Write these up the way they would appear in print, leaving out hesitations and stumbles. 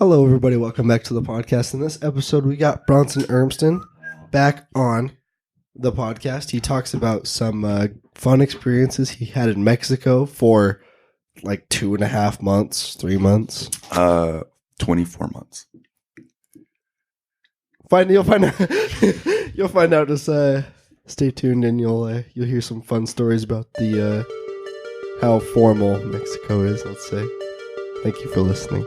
Hello, everybody. Welcome back to the podcast. In this episode, we got Bronson Urmston back on the podcast. He talks about some fun experiences he had in Mexico for like 2.5 months, 3 months. 24 months. You'll find out. You'll find out. Just stay tuned, and you'll hear some fun stories about the how formal Mexico is. Let's say. Thank you for listening.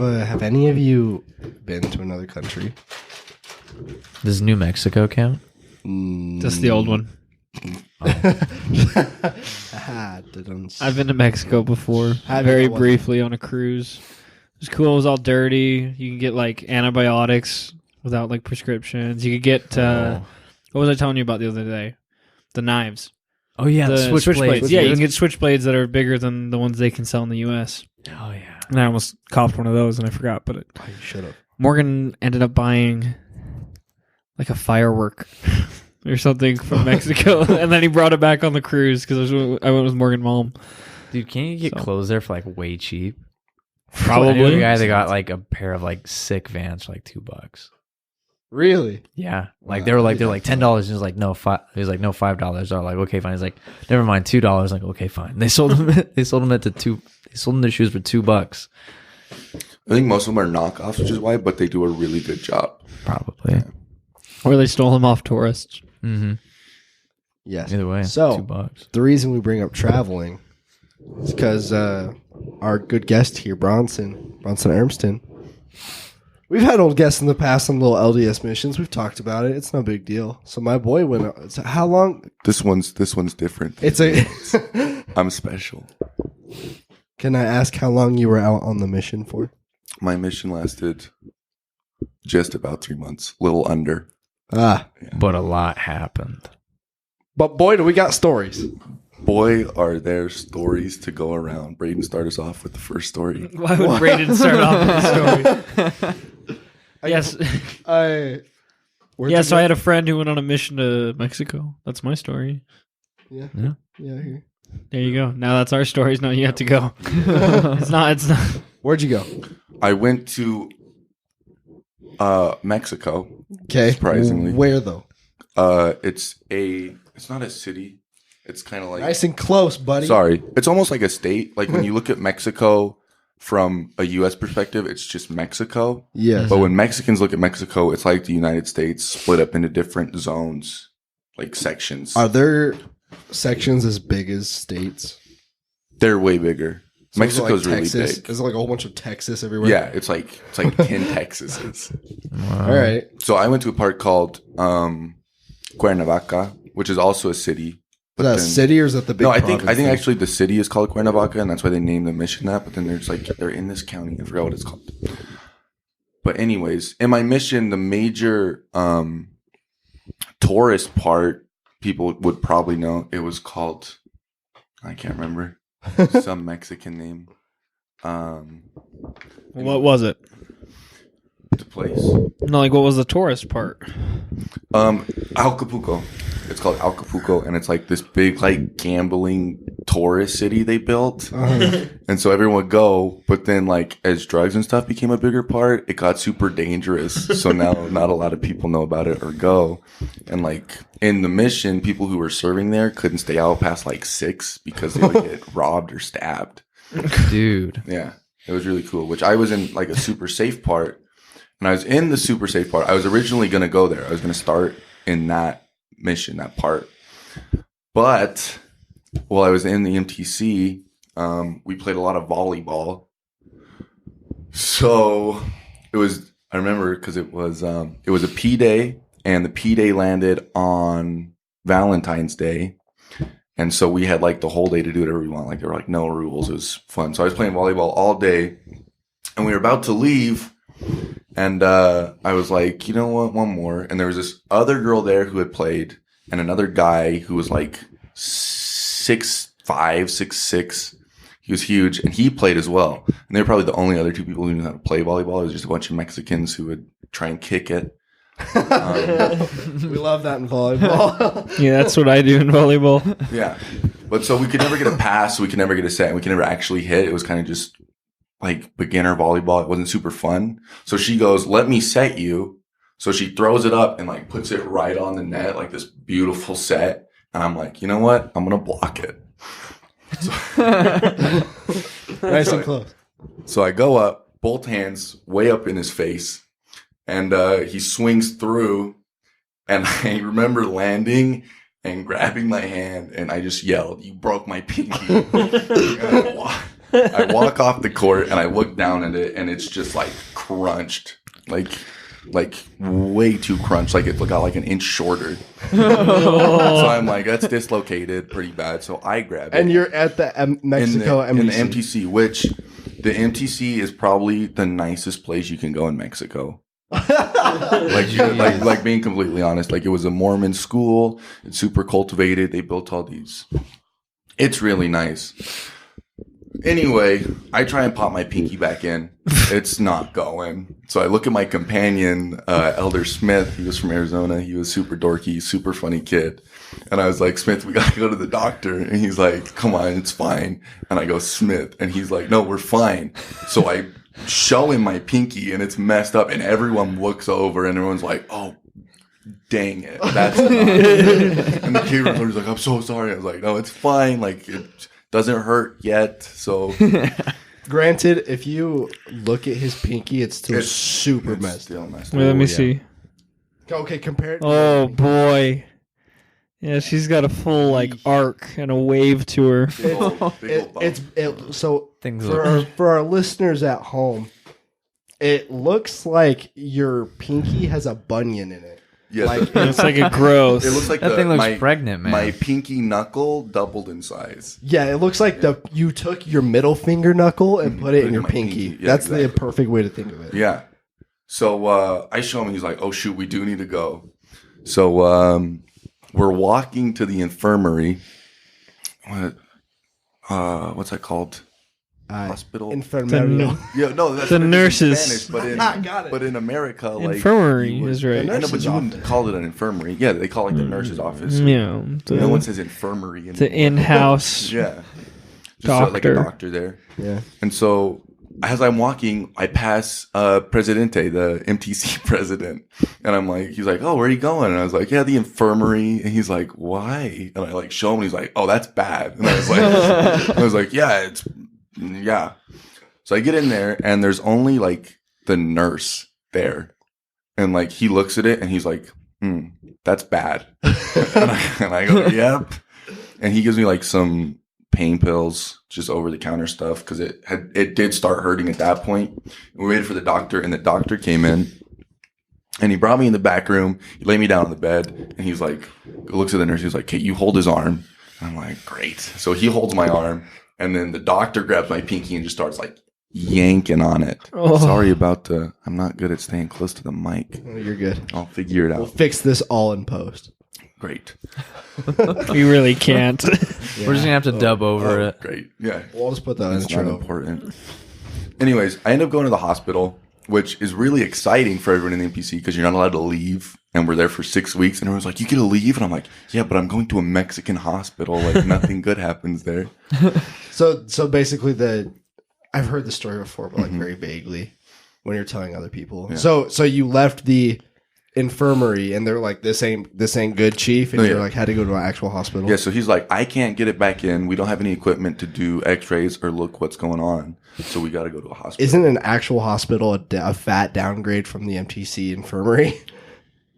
Have any of you been to another country? Does New Mexico count? Just the old one. I've been to Mexico before, very briefly on a cruise. It was cool. It was all dirty. You can get like antibiotics without like prescriptions. You could get what was I telling you about the other day? The knives. Oh yeah, the switchblades. Yeah, you can get switchblades that are bigger than the ones they can sell in the U.S. Oh yeah. And I almost copped one of those and I forgot, but you should have. Morgan ended up buying like a firework or something from Mexico, and then he brought it back on the cruise because I went with Morgan's mom. Dude, can you get clothes there for like way cheap? Probably. The guy that got like a pair of like sick Vans for like $2. Really? Yeah. Like they're like $10. He was like, no, He was like, no, $5. They're like, okay, fine. He's like, never mind, $2. Like, okay, fine. They sold him. They sold him the shoes for $2. I think most of them are knockoffs, which is why, but they do a really good job. Probably. Yeah. Or they stole him off tourists. Mm-hmm. Yes. Either way, so $2. The reason we bring up traveling is because our good guest here, Bronson Urmston. We've had old guests in the past on little LDS missions. We've talked about it. It's no big deal. So my boy went out. So how long? This one's different. I'm special. Can I ask how long you were out on the mission for? My mission lasted just about 3 months, little under. Yeah. But a lot happened. But boy, do we got stories. Boy, are there stories to go around. Braden, start us off with the first story. Why would Braden start off with a story? Yes. So I had a friend who went on a mission to Mexico. That's my story. Yeah. Here. There you go. Now that's our stories. Now you have to go. It's not. Where'd you go? I went to Mexico. Okay. Surprisingly. Where though? It's not a city. It's kind of like nice and close, buddy. Sorry. It's almost like a state. Like when you look at Mexico from a U.S. perspective, it's just Mexico. Yes. But when Mexicans look at Mexico, it's like the United States split up into different zones, like sections. Are there sections as big as states? They're way bigger. So Mexico's like really Texas? big. Is it like a whole bunch of Texas everywhere? Yeah, it's like 10 Texases. Wow. All right. So I went to a part called Cuernavaca, which is also a city. Is that a city or is that the big? No, I think thing? actually the city is called Cuernavaca, and that's why they named the mission that. But then there's like they're in this county. I forgot what it's called. But anyways, in my mission, the major tourist part people would probably know. It was called, I can't remember, some Mexican name. What was it? The place. No, like what was the tourist part? Acapulco. It's called Acapulco, and it's like this big, like, gambling tourist city they built. Uh-huh. And so everyone would go, but then, like, as drugs and stuff became a bigger part, it got super dangerous. So now not a lot of people know about it or go. And, like, in the mission, people who were serving there couldn't stay out past, like, 6 because they would get robbed or stabbed. Dude. Yeah. It was really cool, which I was in, like, a super safe part. When I was in the super safe part, I was originally going to go there. I was going to start in that mission, that part. But while I was in the MTC, we played a lot of volleyball. So I remember because it was a P day, and the P day landed on Valentine's Day. And so we had like the whole day to do whatever we want. Like there were like no rules. It was fun. So I was playing volleyball all day. And we were about to leave. And I was like, you know what? One more. And there was this other girl there who had played and another guy who was like 6'5", 6'6". He was huge, and he played as well. And they were probably the only other two people who knew how to play volleyball. It was just a bunch of Mexicans who would try and kick it. We love that in volleyball. Yeah, that's what I do in volleyball. Yeah. But so we could never get a pass. We could never get a set. We could never actually hit. It was kind of just like beginner volleyball. It wasn't super fun. So she goes, let me set you. So she throws it up and like puts it right on the net, like this beautiful set. And I'm like, you know what? I'm going to block it. So, Nice and close. So I go up, both hands way up in his face, and he swings through. And I remember landing and grabbing my hand, and I just yelled, "You broke my pinky!" I walk off the court, and I look down at it, and it's just like crunched, like way too crunched, like it got like an inch shorter. So I'm like, that's dislocated pretty bad. So I grab it. And you're at the Mexico in the MTC. MTC, which the MTC is probably the nicest place you can go in Mexico. like being completely honest, like it was a Mormon school. It's super cultivated. They built all these. It's really nice. Anyway, I try and pop my pinky back in. It's not going. So I look at my companion, Elder Smith. He was from Arizona. He was super dorky, super funny kid. And I was like, Smith, we got to go to the doctor. And he's like, come on, it's fine. And I go, Smith. And he's like, no, we're fine. So I show him my pinky and it's messed up. And everyone looks over and everyone's like, oh, dang it. That's not. And the kid was like, I'm so sorry. I was like, no, it's fine. Like, it doesn't hurt yet. So granted, if you look at his pinky, it's still super messed. Still messed Wait, let me see. Okay, compare it. Oh boy. Yeah, she's got a full like arc and a wave to her. So Things for our listeners at home, it looks like your pinky has a bunion in it. Yeah, Like, It's like a growth. it looks like That thing looks pregnant, man. My pinky knuckle doubled in size. yeah, it looks like you took your middle finger knuckle and put it in your my pinky. pinky. Yeah, That's exactly. the perfect way to think of it. Yeah. So I show him. He's like, "Oh shoot, we do need to go." So we're walking to the infirmary. What's that called? Hospital. Enfermerio. Yeah, no, that's The what it is in nurses. Spanish, Got it. but in America, like Infirmary you would- is right. I know, but Nurse's you wouldn't office. call it an infirmary. Yeah, they call it the nurse's office. Yeah. No one says infirmary. The in-house. Yeah. Just like Doctor. a doctor there. Yeah. And so as I'm walking, I pass Presidente, the MTC president. And I'm like, he's like, oh, where are you going? And I was like, yeah, the infirmary. And he's like, why? And I like show him and he's like, oh, that's bad. And I was like, yeah. So I get in there and there's only like the nurse there. And like he looks at it and he's like, that's bad. and I go, yep. And he gives me like some pain pills, just over the counter stuff, because it did start hurting at that point. We waited for the doctor, and the doctor came in, and he brought me in the back room. He laid me down on the bed, and he's like, looks at the nurse. He's like, "Okay, you hold his arm." And I'm like, "Great." So he holds my arm, and then the doctor grabs my pinky and just starts like yanking on it. Oh. Sorry about I'm not good at staying close to the mic. Oh, you're good. I'll figure it We'll out. fix this all in post. Great. We really can't. We're just gonna have to dub over it. Great. Yeah. We'll just put that in the It's not intro. important. Anyways, I end up going to the hospital, which is really exciting for everyone in the MPC because you're not allowed to leave. And we're there for 6 weeks. And everyone's like, you get to leave? And I'm like, yeah, but I'm going to a Mexican hospital. Like, nothing good happens there. So basically, I've heard the story before, but like very vaguely when you're telling other people. Yeah. So you left the infirmary and they're like, this ain't good, chief, and Oh, you're yeah. like, had to go to an actual hospital. Yeah, so he's like, I can't get it back in. We don't have any equipment to do x-rays or look what's going on. So we got to go to a hospital. Isn't an actual hospital a fat downgrade from the MTC infirmary?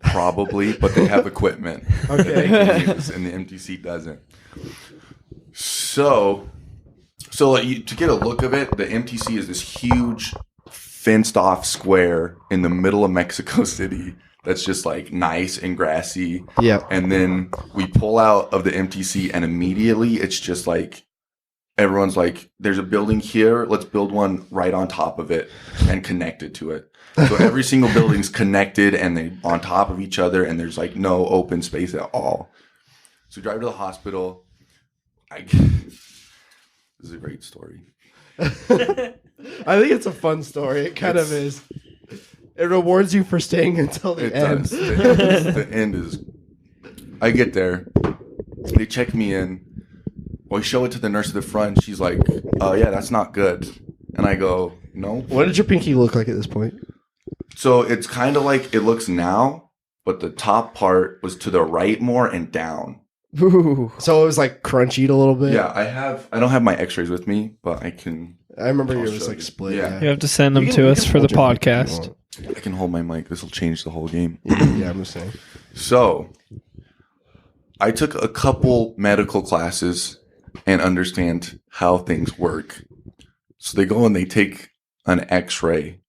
Probably, but they have equipment that they can use, and the MTC doesn't. So like to get a look of it, the MTC is this huge fenced off square in the middle of Mexico City that's just like nice and grassy. Yeah. And then we pull out of the MTC and immediately it's just like everyone's like, there's a building here. Let's build one right on top of it and connect it to it. So every single building's connected and they on top of each other, and there's like no open space at all. So we drive to the hospital. This is a great story. I think it's a fun story. It kind of is. It rewards you for staying until the end. The end is. I get there. They check me in. We show it to the nurse at the front. She's like, "Oh yeah, that's not good." And I go, "No." What did your pinky look like at this point? So it's kind of like it looks now, but the top part was to the right more and down. Ooh. So it was like crunchy a little bit. Yeah, I don't have my X-rays with me, but I can. I remember it was like split. Yeah. You have to send them to us for the podcast. I can hold my mic. This will change the whole game. Yeah, I'm just saying. So I took a couple medical classes and understand how things work. So they go and they take an X-ray,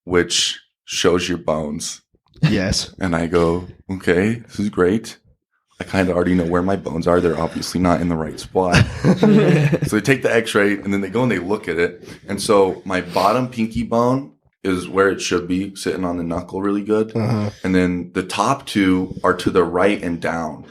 which shows your bones. Yes. And I go, okay, this is great. I kind of already know where my bones are. They're obviously not in the right spot. So they take the X-ray and then they go and they look at it. And so my bottom pinky bone is where it should be, sitting on the knuckle really good. Uh-huh. And then the top two are to the right and down.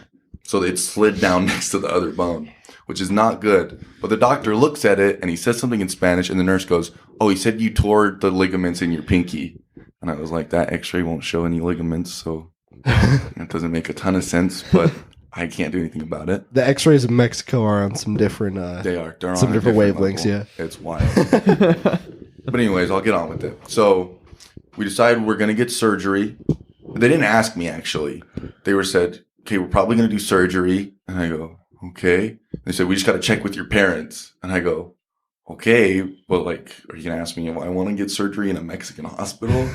So it slid down next to the other bone, which is not good. But the doctor looks at it and he says something in Spanish, and the nurse goes, "Oh, he said you tore the ligaments in your pinky." And I was like, that X-ray won't show any ligaments, so it doesn't make a ton of sense, but I can't do anything about it. The X-rays in Mexico are on some different. They are. They're some on different wavelengths. level. Yeah, it's wild. But anyways, I'll get on with it. So we decided we're gonna get surgery. They didn't ask me actually. They said, "Okay, we're probably gonna do surgery," and I go, "Okay." They said, "We just got to check with your parents," and I go, "Okay, but like, are you gonna ask me if I want to get surgery in a Mexican hospital?"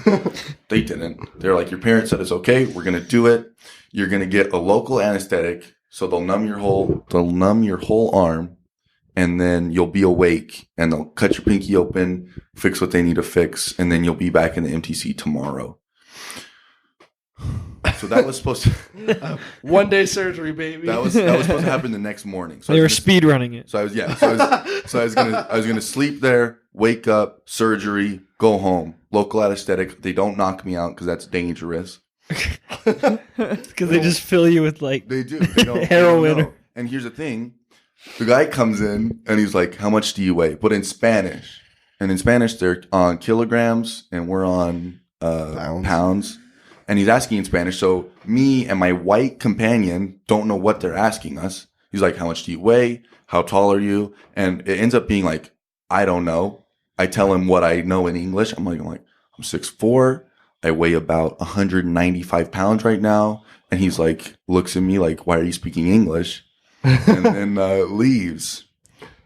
They didn't. They're like, "Your parents said it's okay. We're gonna do it. You're gonna get a local anesthetic, so they'll numb your whole arm, and then you'll be awake, and they'll cut your pinky open, fix what they need to fix, and then you'll be back in the MTC tomorrow." So that was supposed to 1 day surgery, baby. that was supposed to happen the next morning. So They were speed running it. So I was gonna sleep there, wake up, surgery, go home, local anesthetic. They don't knock me out because that's dangerous. Because they just fill you with like They do. They don't, heroin. They don't know. And here's the thing: the guy comes in and he's like, "How much do you weigh?" But in Spanish, they're on kilograms, and we're on pounds. And he's asking in Spanish. So me and my white companion don't know what they're asking us. He's like, "How much do you weigh? How tall are you?" And it ends up being like, I don't know. I tell him what I know in English. I'm like, I'm 6'4". I weigh about 195 pounds right now. And he's like, looks at me like, "Why are you speaking English?" And then leaves.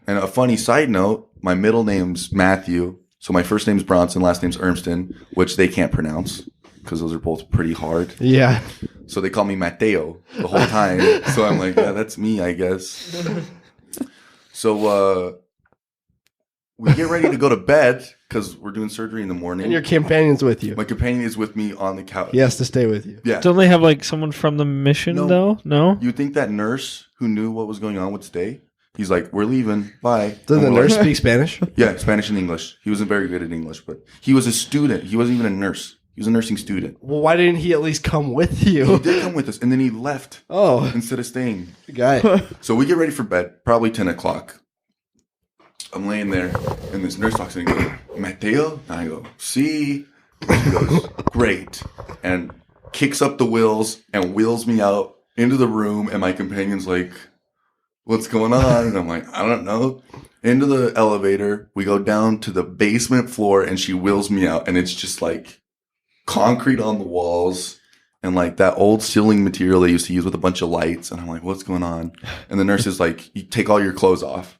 And a funny side note, my middle name's Matthew. So my first name's Bronson, last name's Urmston, which they can't pronounce, because those are both pretty hard. Yeah. So they call me Mateo the whole time. So I'm like, yeah, that's me, I guess. So we get ready to go to bed because we're doing surgery in the morning. And your companion's with you. My companion is with me on the couch. He has to stay with you. Yeah. Don't they have like someone from the mission though? No? You think that nurse who knew what was going on would stay? He's like, "We're leaving. Bye." Does the nurse speak Spanish? Yeah, Spanish and English. He wasn't very good at English, but he was a student. He wasn't even a nurse. He was a nursing student. Well, why didn't he at least come with you? He did come with us, and then he left. Oh. Instead of staying. Guy. So we get ready for bed, probably 10 o'clock. I'm laying there, and this nurse talks to me and goes, "Mateo?" And I go, "Sí." And she goes, "Great." And kicks up the wheels and wheels me out into the room, and my companion's like, "What's going on?" And I'm like, "I don't know." Into the elevator, we go down to the basement floor, and she wheels me out, and it's just like concrete on the walls and like that old ceiling material they used to use with a bunch of lights. And I'm like, "What's going on?" And the nurse is like, "You take all your clothes off."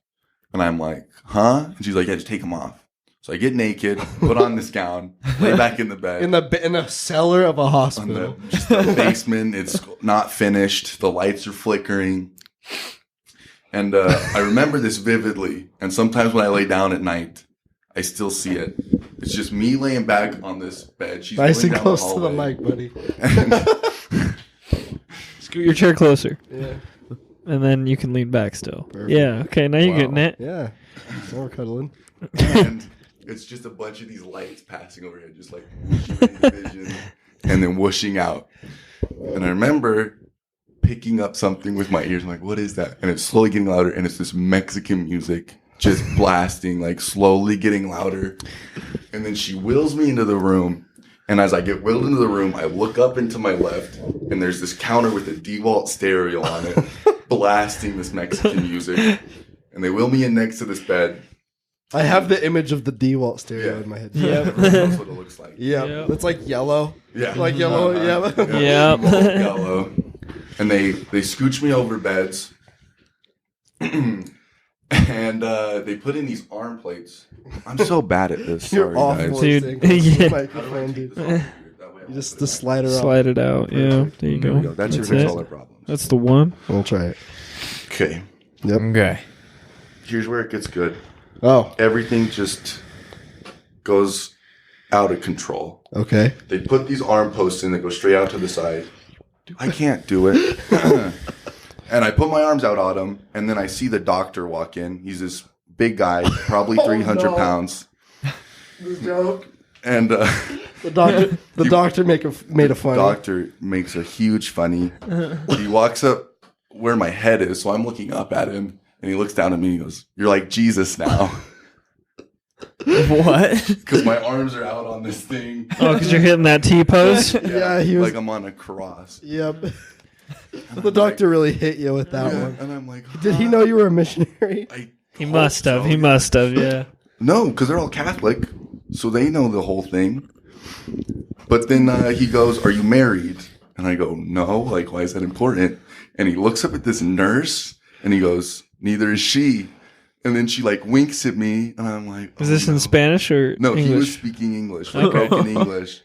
And I'm like, "Huh?" And she's like, "Yeah, just take them off." So I get naked, put on this gown, lay back in the bed. In the cellar of a hospital. Just the basement. It's not finished. The lights are flickering. And I remember this vividly. And sometimes when I lay down at night, I still see it. It's just me laying back on this bed. She's nice and down close to the mic, buddy. Scoot your chair closer. Yeah. and then you can lean back still. Perfect. Yeah. Okay. Now you're Wow. getting it. Yeah. Now we're cuddling. And it's just a bunch of these lights passing overhead, just like whooshing into vision and then whooshing out. And I remember picking up something with my ears. I'm like, what is that? And it's slowly getting louder, and it's this Mexican music just blasting, like slowly getting louder. And then she wheels me into the room. And as I get wheeled into the room, I look up into my left, and there's this counter with a DeWalt stereo on it, blasting this Mexican music. And they wheel me in next to this bed. I have the image of the DeWalt stereo Yeah. in my head. Yeah. Everyone knows what it looks like. Yeah. Yep. It's like yellow. Yeah. Like yellow. Uh-huh. Yeah. Yep. Yellow. And they scooch me over beds. And they put in these arm plates. I'm so bad at this. You're Sorry, awful guys. Dude. at saying Yeah. microphone, dude. You just the slider off. Slide it out. Yeah. There you There we go. go. That's your That's fix it. all our problems. That's the one. We'll try it. Okay. Yep. Okay. Here's where it gets good. Oh. Everything just goes out of control. Okay. They put these arm posts in that go straight out to the side. I can't do it. And I put my arms out on him, and then I see the doctor walk in. He's this big guy, probably 300 no. pounds. This joke. And The doctor made a funny. doctor makes a huge funny. He walks up where my head is, so I'm looking up at him, and he looks down at me and he goes, "You're like Jesus now." What? Because my arms are out on this thing. Oh, because you're hitting that T pose. Yeah, he was. like I'm on a cross. Yep. The doctor really hit you with that Yeah, one. and I'm like, Did he know you were a missionary? He must have. He must have. Yeah. No, because they're all Catholic, so they know the whole thing. But then he goes, "Are you married?" And I go, "No." Like, why is that important? And he looks up at this nurse, and he goes, "Neither is she." And then she like winks at me, and I'm like, Is this no. in Spanish or No, English? he was speaking English, like broken English.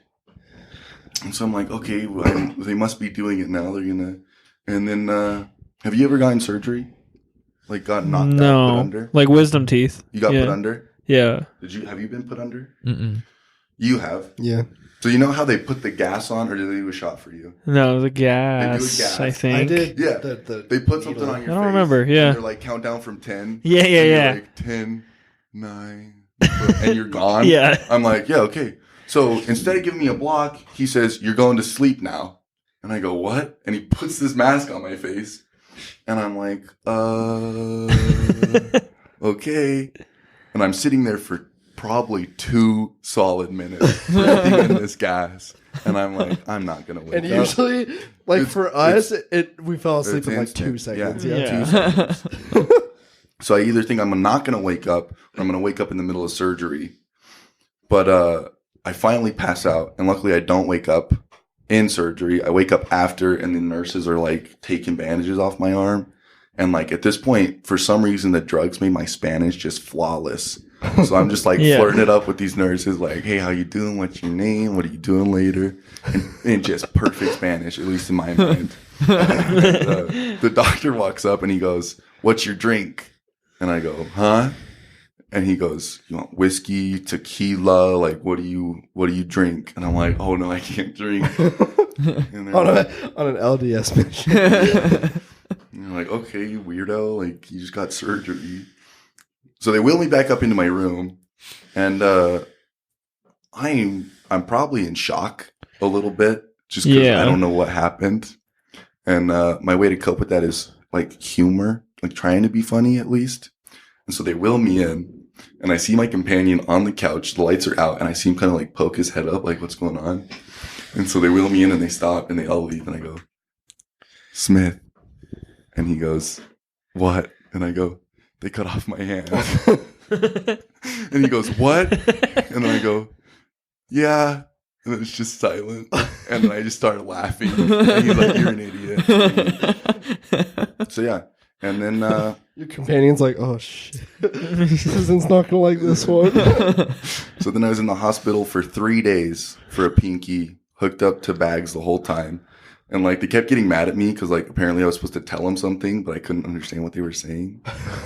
And so I'm like, okay, well, they must be doing it now. They're gonna. And then, have you ever gotten surgery? Like, got knocked out, put under? Like wisdom teeth. You got Yeah. put under? Yeah. Have you been put under? Mm-mm. You have. Yeah. So you know how they put the gas on, or do they do a shot for you? No, the They do gas. gas. I think. I did. Yeah. They put something on your face. I don't remember, and yeah. they're like, count down from 10. Yeah, yeah, and you're yeah. like 10, 9, and you're gone. Yeah. I'm like, yeah, okay. So instead of giving me a block, he says, "You're going to sleep now." And I go, "What?" And he puts this mask on my face. And I'm like, okay. And I'm sitting there for probably 2 solid minutes breathing in this gas. And I'm like, I'm not going to wake And up. usually, like It's- for us, we fell asleep It's in like instant. 2 seconds. Yeah. Yeah. 2 seconds. So I either think I'm not going to wake up, or I'm going to wake up in the middle of surgery. But I finally pass out, and luckily I don't wake up in surgery. I wake up after, and the nurses are like taking bandages off my arm. And like at this point, for some reason, the drugs made my Spanish just flawless. So I'm just like Yeah. flirting it up with these nurses, like, "Hey, how you doing? What's your name? What are you doing later?" And just perfect Spanish, at least in my mind. And, the doctor walks up and he goes, "What's your drink?" And I go, "Huh?" And he goes, "You want whiskey, tequila? Like, what do you drink?" And I'm like, "Oh no, I can't drink." And they're On like, an LDS mission. and they're like, "Okay, you weirdo, like you just got surgery." So they wheel me back up into my room, and I'm probably in shock a little bit, just because Yeah. I don't know what happened. And my way to cope with that is like humor, like trying to be funny at least. And so they wheel me in, and I see my companion on the couch. The lights are out, and I see him kind of like poke his head up, like, "What's going on?" And so they wheel me in, and they stop, and they all leave, and I go, "Smith," and he goes, "What?" And I go, "They cut off my hand." And he goes, "What?" And then I go, "Yeah." And then it's just silent. And then I just started laughing. And he's like, "You're an idiot." So yeah. And then Your companion's like, "Oh shit, Susan's not gonna like this one." so then I was in the hospital for 3 days for a pinky, hooked up to bags the whole time. And like they kept getting mad at me because like apparently I was supposed to tell them something, but I couldn't understand what they were saying.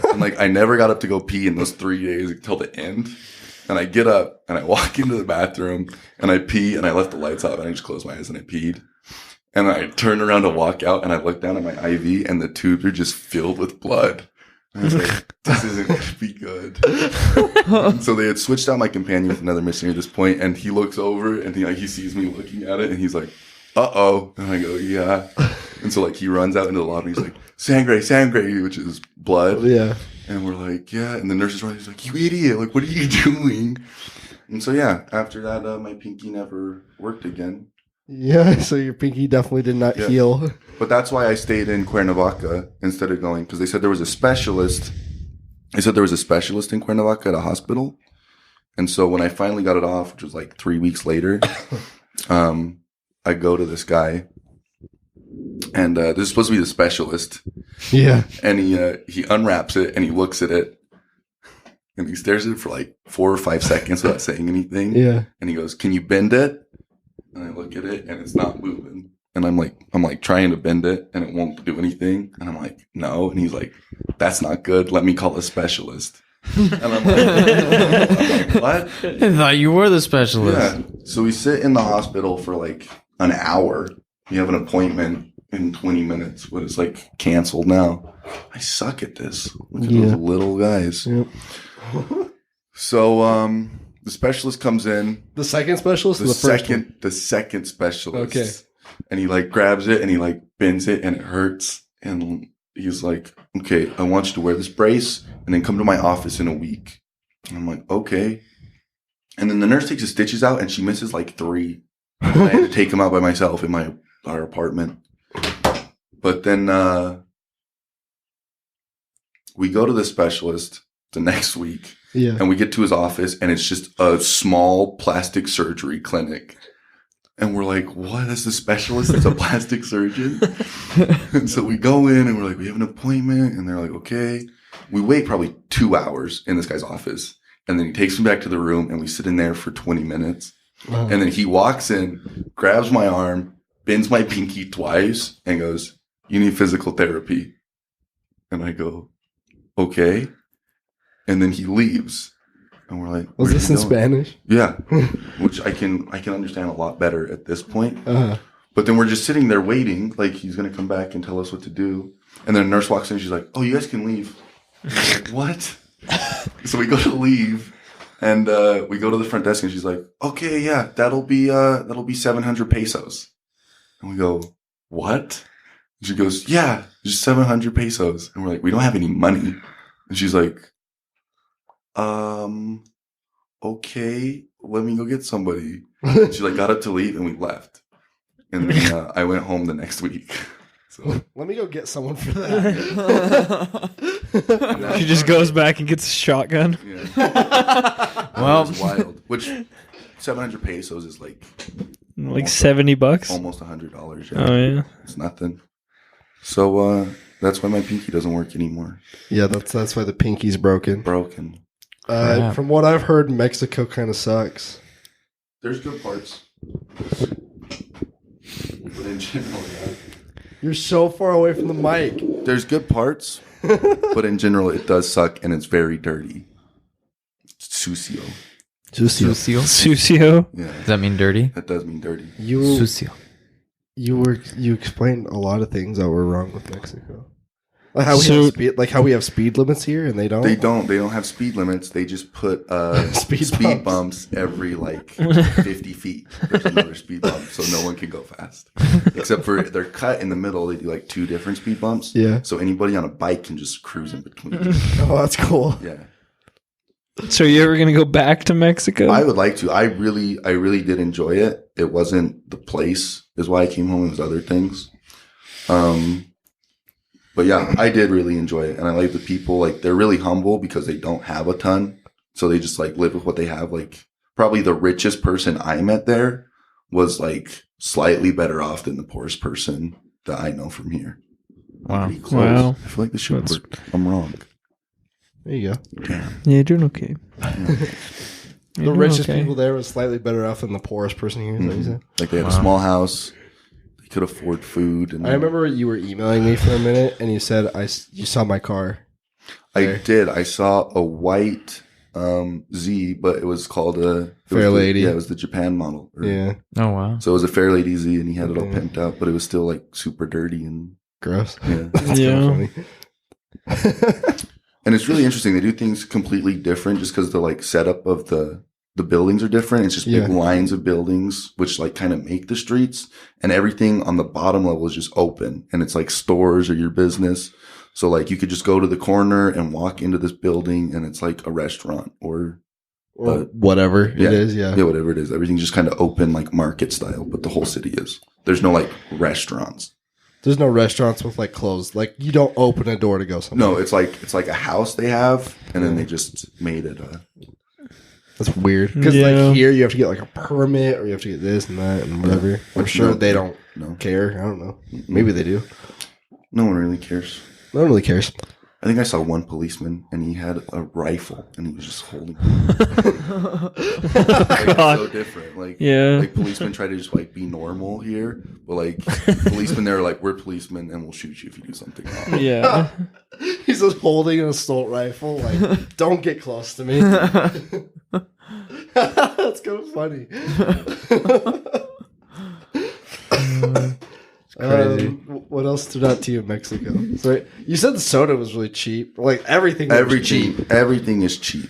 And like I never got up to go pee in those 3 days until the end. And I get up and I walk into the bathroom and I pee, and I left the lights off and I just closed my eyes and I peed. And I turned around to walk out, and I looked down at my IV, and the tubes are just filled with blood. And I was like, this isn't going to be good. So they had switched out my companion with another missionary at this point, and he looks over, and he sees me looking at it, and he's like, uh-oh. And I go, yeah. And so, like, he runs out into the lobby, and he's like, sangre, which is blood. Yeah. And we're like, yeah. And the nurse is running, he's like, you idiot, like, what are you doing? And so, yeah, after that, my pinky never worked again. Yeah, so your pinky definitely did not heal. But that's why I stayed in Cuernavaca instead of going, because they said there was a specialist. They said there was a specialist in Cuernavaca at a hospital. And so when I finally got it off, which was like 3 weeks later, I go to this guy, and this is supposed to be the specialist. Yeah. And he unwraps it, and he looks at it, and he stares at it for like 4 or 5 seconds without saying anything. Yeah. And he goes, "Can you bend it?" And I look at it, and it's not moving. And I'm like trying to bend it, and it won't do anything. And I'm like, no. And he's like, "That's not good. Let me call a specialist." And I'm like, what? I thought you were the specialist. Yeah. So we sit in the hospital for like an hour. We have an appointment in 20 minutes, but it's like canceled now. I suck at this. Look at those little guys. Yep. So the specialist comes in. The second specialist or the first one? The second specialist. Okay. And he like grabs it and he like bends it and it hurts. And he's like, "Okay, I want you to wear this brace and then come to my office in a week." And I'm like, okay. And then the nurse takes the stitches out and she misses like 3. And I had to take them out by myself in our apartment. But then we go to the specialist the next week. Yeah. And we get to his office, and it's just a small plastic surgery clinic. And we're like, what? That's the specialist? That's a plastic surgeon? And so we go in, and we're like, we have an appointment. And they're like, okay. We wait probably 2 hours in this guy's office. And then he takes me back to the room, and we sit in there for 20 minutes. Wow. And then he walks in, grabs my arm, bends my pinky twice, and goes, "You need physical therapy." And I go, okay. And then he leaves, and we're like, Was this in Spanish? Yeah, which I can understand a lot better at this point. Uh-huh. But then we're just sitting there waiting, like he's gonna come back and tell us what to do. And then a nurse walks in, and she's like, "Oh, you guys can leave." Like, what? So we go to leave, and we go to the front desk, and she's like, "Okay, yeah, that'll be 700 pesos." And we go, "What?" And she goes, "Yeah, just 700 pesos." And we're like, "We don't have any money." And she's like, okay, let me go get somebody. And she like got up to leave, and we left. And then I went home the next week. So let me go get someone for that. She just goes back and gets a shotgun. Yeah. Well, it was wild. Which 700 pesos is like $70. almost $100. Yeah. Oh yeah, It's nothing. So that's why my pinky doesn't work anymore. Yeah, that's why the pinky's broken. Broken. From what I've heard, Mexico kind of sucks. There's good parts. But in general, yeah. You're so far away from the mic. There's good parts, but in general, it does suck, and it's very dirty. Sucio. Sucio. Yeah, Does that mean dirty? that does mean dirty. Sucio. You explained a lot of things that were wrong with Mexico. Like how we have speed limits here, and they don't. They don't have speed limits. They just put speed bumps every like 50 feet. There's another speed bump, so no one can go fast. Except for they're cut in the middle. They do like 2 different speed bumps. Yeah. So anybody on a bike can just cruise in between. Oh, that's cool. Yeah. So you ever gonna go back to Mexico? I would like to. I really did enjoy it. It wasn't the place is why I came home. It was other things. But yeah, I did really enjoy it. And I like the people, like they're really humble because they don't have a ton. So they just like live with what they have. Like probably the richest person I met there was like slightly better off than the poorest person that I know from here. Wow. Pretty close. Wow. I feel like this should work. I'm wrong. There you go. Damn. Yeah, you're doing okay. The richest people there was slightly better off than the poorest person here. Is what you said? Like they had a small house. They could afford food. And I remember you were emailing me for a minute, and you said you saw my car. I did. I saw a white Z, but it was called Fair Lady. Yeah, it was the Japan model. Yeah. Oh wow. So it was a Fair Lady Z, and he had it all pimped out, but it was still like super dirty and gross. Yeah, That's kind of funny. And it's really interesting. They do things completely different just because the like setup of the buildings are different. It's just big lines of buildings, which like kind of make the streets, and everything on the bottom level is just open, and it's like stores or your business. So like you could just go to the corner and walk into this building, and it's like a restaurant or whatever it is. Yeah, whatever it is. Everything's just kind of open, like market style, but the whole city is. There's no like restaurants. There's no restaurants with like closed. Like you don't open a door to go somewhere. No, it's like a house they have, and then they just made it. That's weird because like here you have to get like a permit, or you have to get this and that and whatever. I'm sure they don't care. I don't know. Maybe they do. No one really cares. No one really cares. I think I saw one policeman, and he had a rifle, and he was just holding it. Like, so different. Like, like policemen try to just like be normal here, but like policemen, they're like, we're policemen, and we'll shoot you if you do something wrong. Yeah, he's just holding an assault rifle. Like, don't get close to me. That's kind of funny. Crazy. What else stood out to you in Mexico? So you said the soda was really cheap. Like everything was cheap. Everything is cheap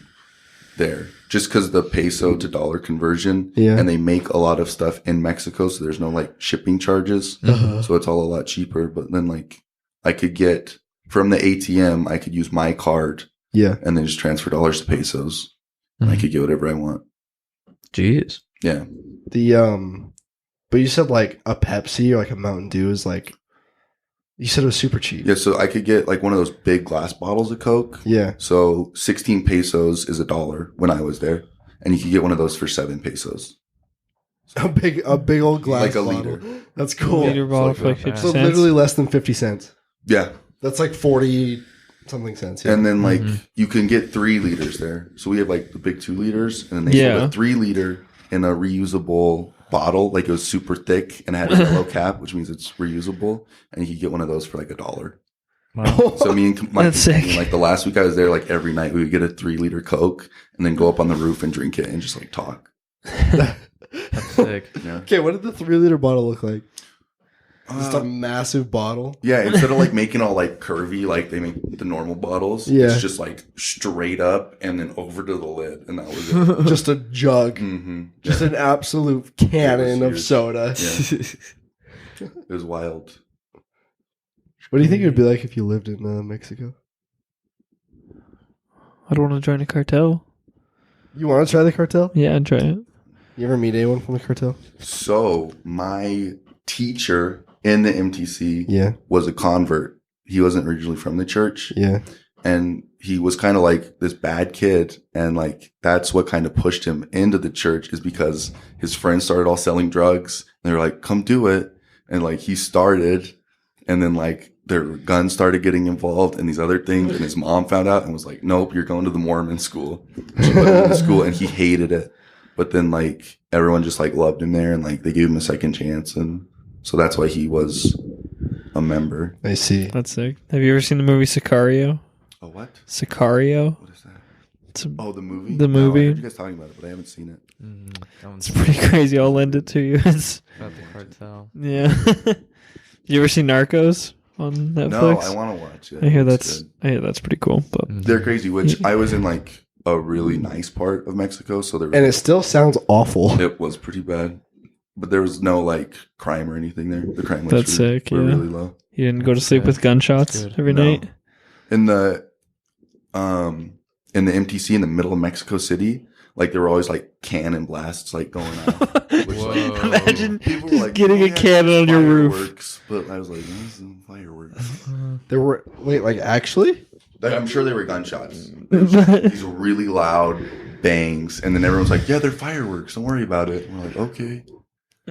there. Just because the peso to dollar conversion. Yeah. And they make a lot of stuff in Mexico, so there's no like shipping charges. So it's all a lot cheaper. But then like I could get from the ATM, I could use my card. Yeah. And then just transfer dollars to pesos. And I could get whatever I want. Jeez. Yeah. But you said like a Pepsi or like a Mountain Dew is like, you said it was super cheap. Yeah, so I could get like one of those big glass bottles of Coke. Yeah. So 16 pesos is $1 when I was there. And you could get one of those for 7 pesos. A big old glass like a bottle. liter. That's cool. A liter bottle for like 50 cents. So literally less than 50 cents. Yeah. That's like 40 something cents. Yeah. And then like you can get 3 liters there. So we have like the big 2 liters, and then they sold a 3 liter in a reusable bottle. Like it was super thick and it had a yellow cap, which means it's reusable, and you could get one of those for like $1. Wow. So me and my That's companion, sick. like the last week I was there, like every night we would get a 3 liter Coke and then go up on the roof and drink it and just like talk. That's sick. Yeah. Okay, what did the 3 liter bottle look like? Just a massive bottle. Yeah, instead of like making all like curvy, like they make the normal bottles, it's just like straight up and then over to the lid, and that was it. Just a jug. Just an absolute cannon of huge. soda. Yeah. It was wild. What do you think it would be like if you lived in Mexico? I don't want to join a cartel. You want to try the cartel? Yeah, I'd try it. You ever meet anyone from the cartel? So my teacher in the MTC was a convert. He wasn't originally from the church. Yeah. And he was kind of like this bad kid. And like, that's what kind of pushed him into the church, is because his friends started all selling drugs. And they were like, come do it. And like, he started, and then like their guns started getting involved and these other things. And his mom found out and was like, nope, you're going to the Mormon school. She put him in the school, and he hated it. But then like everyone just like loved him there, and like they gave him a second chance. And so that's why he was a member. I see. That's sick. Have you ever seen the movie Sicario? Oh, what? Sicario? What is that? It's the movie? The movie. No, I heard you guys talking about it, but I haven't seen it. It's pretty crazy. I'll lend it to you. It's, About the cartel. yeah. You ever seen Narcos on Netflix? No, I want to watch it. I hear It's good. that's pretty cool. But They're crazy, which I was in like a really nice part of Mexico, so there was, And it still sounds awful. it was pretty bad. But there was no like crime or anything there. The crime rates That's sick, were yeah. really low. you didn't go to sleep with gunshots good. every No. night? In the MTC in the middle of Mexico City, like there were always like cannon blasts like going out. Which, Whoa. like, Imagine people were just like, getting "Oh, a yeah, cannon on your roof." fireworks." But I was like, this isn't fireworks. There were like actually? I'm sure they were gunshots. These really loud bangs, and then everyone's like, "Yeah, they're fireworks. Don't worry about it." And we're like, "Okay."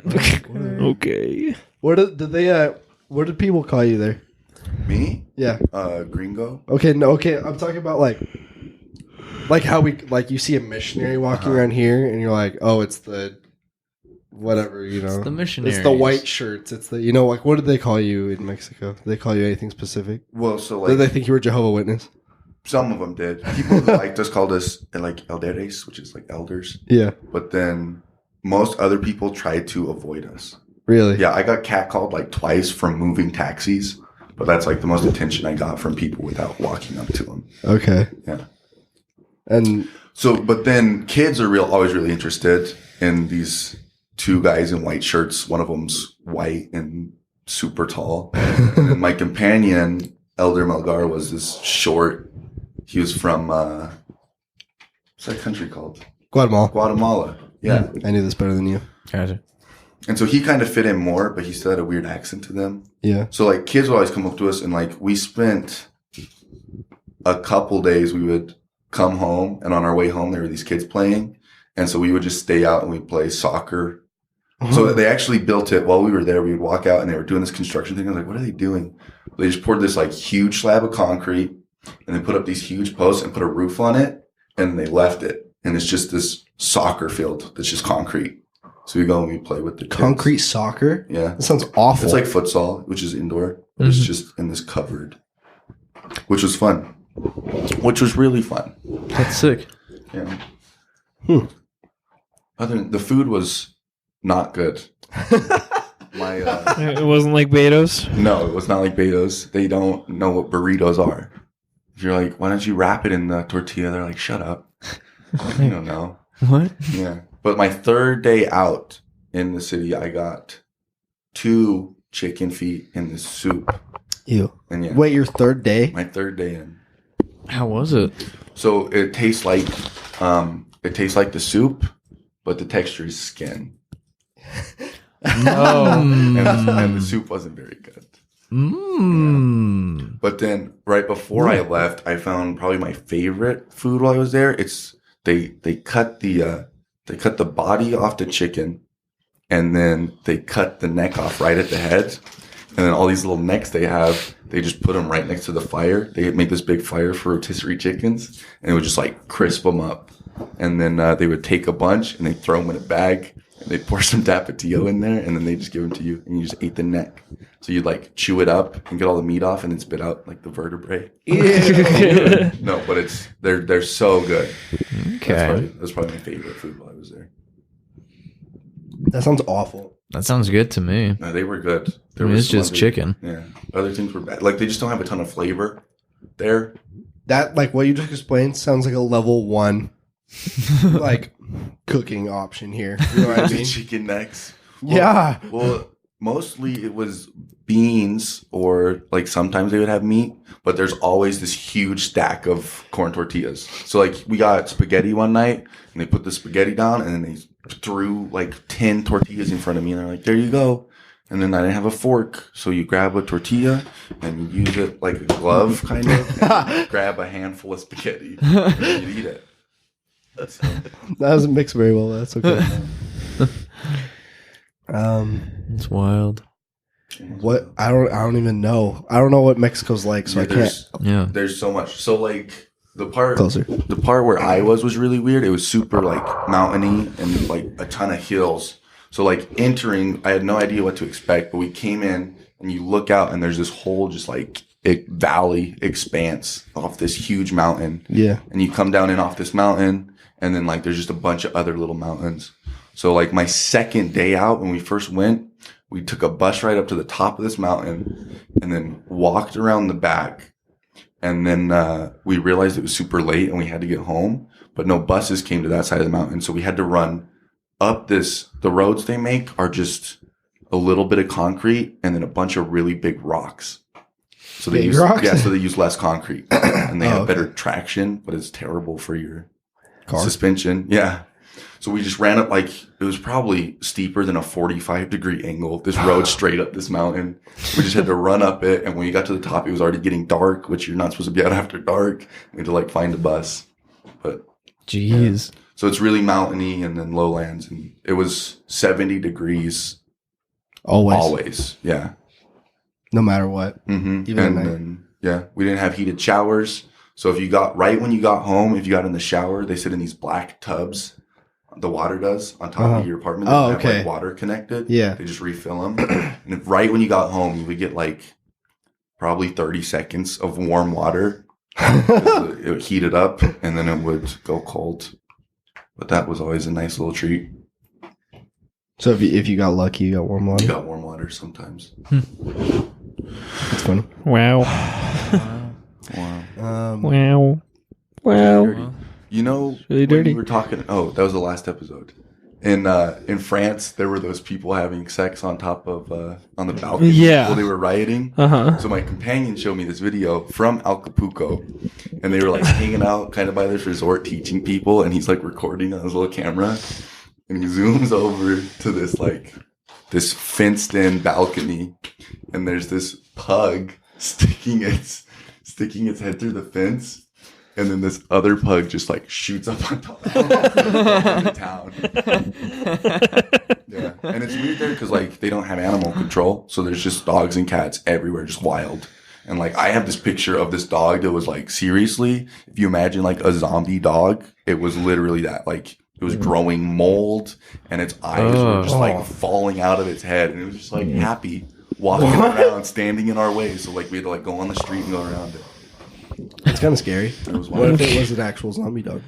Okay. What did people call you there? Me, Yeah. gringo. Okay, no, okay. I'm talking about like how we like you see a missionary walking around here, and you're like, oh, it's the whatever, you know. It's the missionaries. It's the white shirts. It's the like what did they call you in Mexico? Did they call you anything specific? Well, so Did they like, think you were Jehovah's Witness? Some of them did. People who liked us called us like elderes, which is like elders. Yeah. But then most other people tried to avoid us. Really? Yeah, I got catcalled like twice from moving taxis, but that's like the most attention I got from people without walking up to them. Okay. Yeah. And so, but then kids are always really interested in these two guys in white shirts. One of them's white and super tall. And then my companion, Elder Melgar, was this short. He was from, what's that country called? Guatemala. Yeah. I knew this better than you. Gotcha. And so he kind of fit in more, but he still had a weird accent to them. Yeah. So like kids would always come up to us and like we spent a couple days, we would come home and on our way home, there were these kids playing. And so we would just stay out and we'd play soccer. So they actually built it while we were there. We would walk out and they were doing this construction thing. I was like, what are they doing? They just poured this like huge slab of concrete and they put up these huge posts and put a roof on it and they left it. And it's just this soccer field that's just concrete. So we go and we play with the kids. Concrete soccer? Yeah. That sounds awful. It's like futsal, which is indoor, but it's just in this covered, which was fun. Which was really fun. That's sick. Yeah. Other than the food was not good. It wasn't like Beto's? No, it was not like Beto's. They don't know what burritos are. If you're like, why don't you wrap it in the tortilla? They're like, shut up. You don't know. What? Yeah. But my third day out in the city, I got 2 chicken feet in this soup. Ew. And yeah, Wait, your third day? my third day in. How was it? So it tastes like the soup, but the texture is skin. No. And the soup wasn't very good. Mmm. Yeah. But then right before I left, I found probably my favorite food while I was there. It's they cut the body off the chicken, and then they cut the neck off right at the head. And then all these little necks they have, they just put them right next to the fire. They make this big fire for rotisserie chickens, and it would just like crisp them up. And then they would take a bunch and they throw them in a bag, and they pour some tapatio in there, and then they just give them to you, and you just eat the neck. So you'd like chew it up and get all the meat off, and then spit out like the vertebrae. No, but they're so good. Okay. That's probably my favorite food while I was there. That sounds awful. That sounds good to me. No, they were good. I mean, it's just chicken. Yeah. Other things were bad. Like they just don't have a ton of flavor there. That, like what you just explained, sounds like a level 1 like cooking option here. You know what I mean? Chicken necks. Yeah. Well, mostly it was beans, or like sometimes they would have meat, but there's always this huge stack of corn tortillas. So like we got spaghetti one night and they put the spaghetti down and then they threw like 10 tortillas in front of me and they're like, there you go. And then I didn't have a fork. So you grab a tortilla and you use it like a glove kind of, and grab a handful of spaghetti and you eat it. So, That doesn't mix very well. That's okay. It's wild. What I don't even know. I don't know what Mexico's like, so I can't. Yeah. There's so much. So like the part Closer. the part where I was really weird. It was super like mountainy and like a ton of hills. So like entering, I had no idea what to expect, but we came in and you look out and there's this whole just like valley expanse off this huge mountain. Yeah. And you come down in off this mountain and then like there's just a bunch of other little mountains. So like my second day out when we first went, we took a bus ride up to the top of this mountain and then walked around the back. And then we realized it was super late and we had to get home, but no buses came to that side of the mountain. So we had to run up this. The roads they make are just a little bit of concrete and then a bunch of really big rocks. So they Big rocks? so they use less concrete and they have okay. better traction, but it's terrible for your Car? suspension. Yeah. So we just ran up like, it was probably steeper than a 45-degree angle. This road straight up this mountain. We just had to run up it. And when we got to the top, it was already getting dark, which you're not supposed to be out after dark. We had to like find a bus. But Jeez. yeah. So it's really mountainy and then lowlands. And it was 70 degrees always. Yeah. No matter what. Mm-hmm. Even at and night. then, yeah, we didn't have heated showers. So if you got, right when you got home, if you got in the shower, they sit in these black tubs. The water does on top of your apartment. They have like water connected. Yeah. They just refill them. And if right when you got home, you would get like probably 30 seconds of warm water It would heat it up, and then it would go cold. But that was always a nice little treat. So if you got lucky, you got warm water. You got warm water sometimes. That's funny. Wow. Wow. Wow. You know, really when dirty. we were talking. Oh, that was the last episode. In France, there were those people having sex on top of on the balcony while they were rioting. So my companion showed me this video from Acapulco, and they were like hanging out kind of by this resort, teaching people, and he's like recording on his little camera, and he zooms over to this fenced-in balcony, and there's this pug sticking its head through the fence. And then this other pug just like shoots up on top of the town. Yeah. And it's weird there because like they don't have animal control. So there's just dogs and cats everywhere, just wild. And like I have this picture of this dog that was like, seriously, if you imagine like a zombie dog, it was literally that. Like it was growing mold and its eyes were just like falling out of its head. And it was just like happy walking around, standing in our way. So like we had to like go on the street and go around it. It's kind of scary. What if it was an actual zombie dog?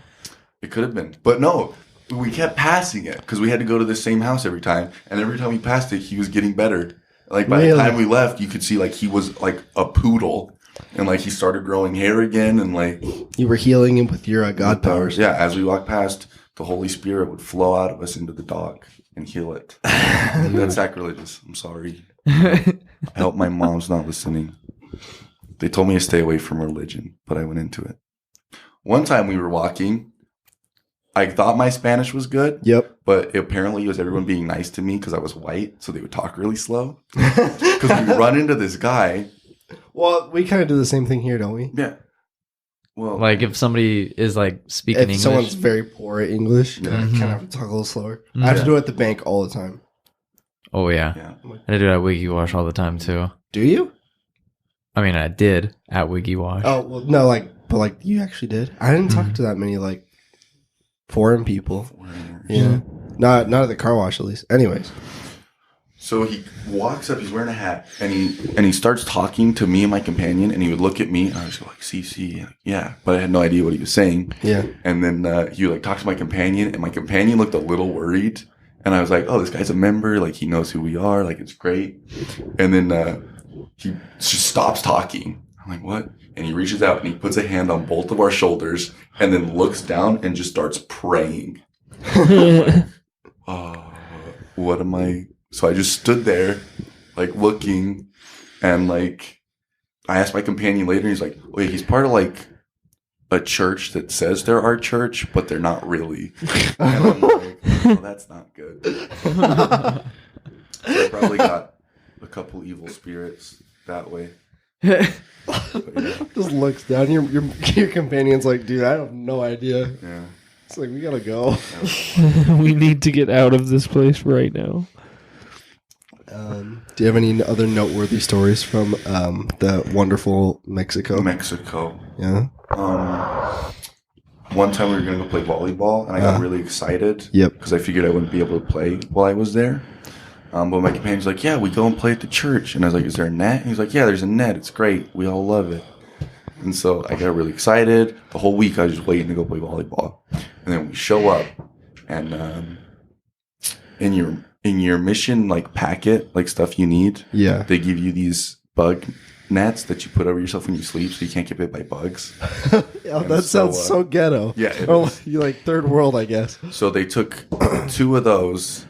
It could have been. But no, we kept passing it because we had to go to the same house every time. And every time we passed it, he was getting better. Like by the time we left, you could see like he was like a poodle. And like he started growing hair again. And like... You were healing him with your God powers. Yeah, as we walked past, the Holy Spirit would flow out of us into the dog and heal it. That's sacrilegious. I'm sorry. I hope my mom's not listening. They told me to stay away from religion, but I went into it. One time we were walking, I thought my Spanish was good. Yep. But apparently it was everyone being nice to me because I was white, so they would talk really slow. Because we run into this guy. Well, we kind of do the same thing here, don't we? Yeah. Well, like if somebody is like speaking English. If someone's very poor at English, I kind of have to talk a little slower. I have to do it at the bank all the time. Oh, yeah. I do it at Wiggy Wash all the time, too. Do you? I mean, I did at Wiggy Wash. Oh, well, no, but you actually did. I didn't talk to that many, foreign people. Yeah. Not at the car wash, at least. Anyways. So he walks up, he's wearing a hat, and he starts talking to me and my companion, and he would look at me, and I was like, see, yeah. But I had no idea what he was saying. Yeah. And then he would talk to my companion, and my companion looked a little worried. And I was like, oh, this guy's a member. Like, he knows who we are. Like, it's great. And then he just stops talking. I'm like, what? And he reaches out and he puts a hand on both of our shoulders and then looks down and just starts praying. Like, what am I? So I just stood there, looking. And, I asked my companion later, and he's like, wait, he's part of, a church that says they're our church, but they're not really. And I'm like, well, that's not good. So I probably got a couple evil spirits that way. Yeah. Just looks down. Your companion's like, dude, I have no idea. Yeah. It's like, we gotta go. We need to get out of this place right now. Do you have any other noteworthy stories from the wonderful Mexico? Mexico. Yeah. One time we were going to go play volleyball, and I got really excited. Yep. Because I figured I wouldn't be able to play while I was there. But my companion's like, yeah, we go and play at the church. And I was like, is there a net? And he's like, yeah, there's a net. It's great. We all love it. And so I got really excited. The whole week I was just waiting to go play volleyball. And then we show up, and in your mission packet, stuff you need, yeah, they give you these bug nets that you put over yourself when you sleep so you can't get bit by bugs. That sounds so ghetto. Yeah. You third world, I guess. So they took 2 of those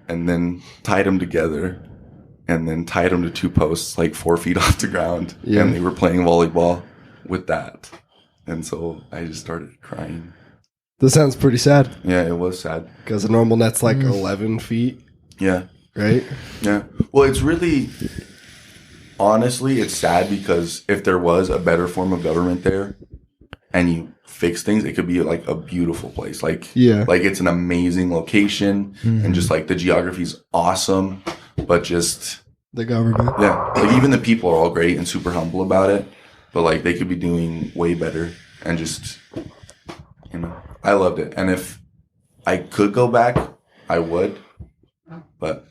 and then tied them together and then tied them to 2 posts 4 feet off the ground. Yeah. And they were playing volleyball with that. And so I just started crying. This sounds pretty sad. Yeah, it was sad. Because the normal net's 11 feet. Yeah. Right? Yeah. Well, it's really... Honestly, it's sad because if there was a better form of government there and you fix things, it could be a beautiful place. It's an amazing location and just the geography's awesome, but just the government. Yeah. Even the people are all great and super humble about it, but they could be doing way better and just, I loved it. And if I could go back, I would, but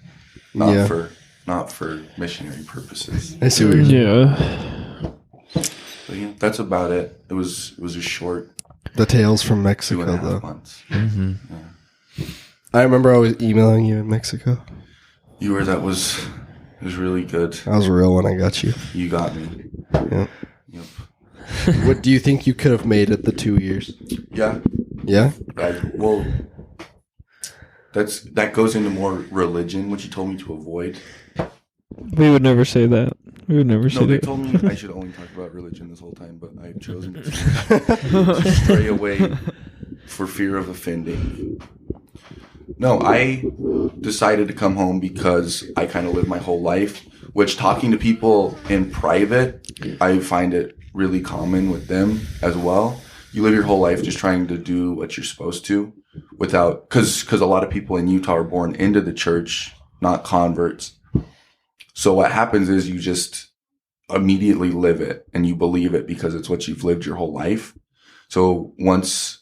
not for missionary purposes. I see what you're saying. Yeah. So yeah, that's about it. It was a short The tales from Mexico, 2.5 though. months. Mm-hmm. Yeah. I remember I was emailing you in Mexico. It was really good. I was real when I got you. You got me. Yeah. Yep. What do you think you could have made it the 2 years? Yeah. Yeah? Well, that goes into more religion, which you told me to avoid. We would never say that. We would never No, say they that. told me I should only talk about religion this whole time, but I've chosen to stray away for fear of offending. No, I decided to come home because I kind of lived my whole life, which talking to people in private, I find it really common with them as well. You live your whole life just trying to do what you're supposed to without, because a lot of people in Utah are born into the church, not converts. So what happens is you just immediately live it and you believe it because it's what you've lived your whole life. So once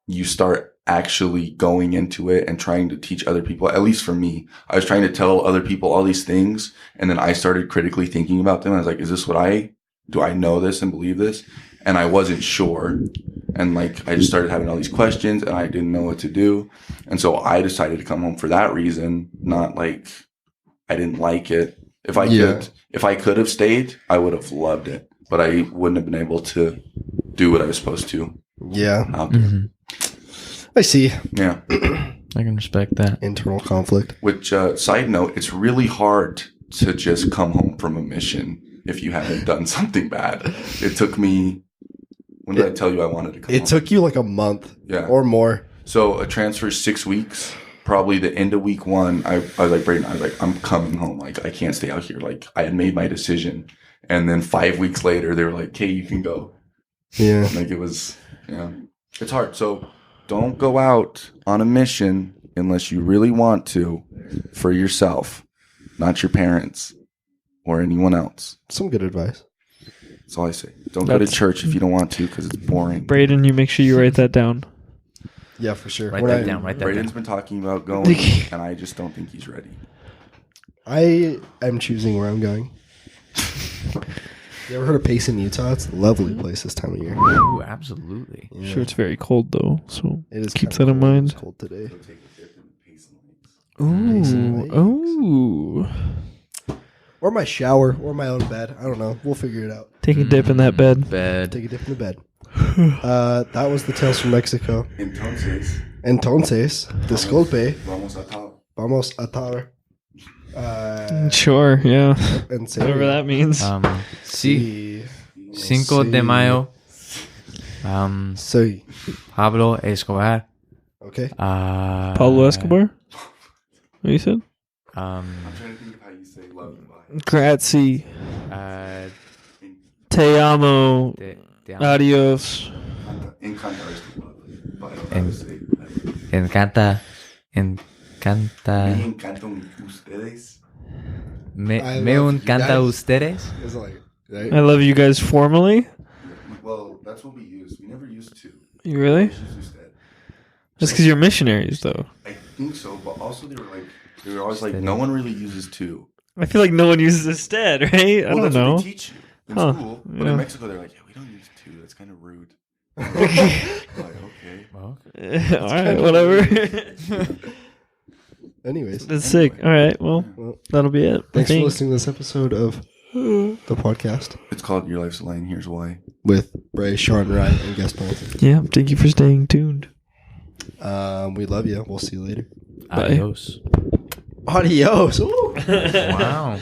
you start actually going into it and trying to teach other people, at least for me, I was trying to tell other people all these things. And then I started critically thinking about them. I was like, is this do I know this and believe this? And I wasn't sure. And like, I just started having all these questions and I didn't know what to do. And so I decided to come home for that reason, not like I didn't like it. If I could have stayed, I would have loved it, but I wouldn't have been able to do what I was supposed to. Yeah. Out there. Mm-hmm. I see. Yeah. I can respect that. Internal conflict. Which, side note, it's really hard to just come home from a mission if you haven't done something bad. It took me, when did I tell you I wanted to come home? It took you like a month or more. So a transfer is 6 weeks. Probably the end of week 1, I was like, Brayden, I'm coming home. Like, I can't stay out here. Like, I had made my decision. And then 5 weeks later, they were like, okay, you can go. Yeah. Like, it was, it's hard. So don't go out on a mission unless you really want to for yourself, not your parents or anyone else. Some good advice. That's all I say. Don't go to church if you don't want to because it's boring. Brayden, you make sure you write that down. Yeah, for sure. Write that down. Brayden's been talking about going, and I just don't think he's ready. I am choosing where I'm going. You ever heard of Payson, Utah? It's a lovely place this time of year. Ooh, absolutely. Yeah. Sure, it's very cold though, so It is keep kinda that in cold. mind. It's cold today. Ooh, Or my shower, or my own bed. I don't know. We'll figure it out. take a dip in that bed. Take a dip in the bed. That was the Tales from Mexico. Entonces, disculpe. Vamos a tar. Sure, yeah, En whatever that means. Sí. 5 de Mayo. Sí. Pablo Escobar. Okay. Pablo Escobar. What you said? I'm trying to think of how you say love and bye. Grazie. Te amo. Adios. Encantar is to love. But I don't know how to say it. Encanta. Me encantan ustedes. Me I love you encanta guys. ustedes. It's like, right? I love you guys formally. Well, that's what we use. We never used to. You really? We use instead. That's because you're missionaries, though. I think so, but also they were always like, no one really uses to. I feel like no one uses instead, right? I don't That's know. what they teach you in school. But yeah. in Mexico, they're like, yeah, we don't use to. That's kind of rude. I'm like, okay. Well, All right, whatever. Anyways. That's sick. All right, well, that'll be it. Thanks for listening to this episode of the podcast It's called Your Life's a Lie, and Here's Why. with Bray, Sean, Ryan, and guest Bronson. Yeah, thank you for staying tuned. We love you. We'll see you later. adios. Adios. Ooh. Wow.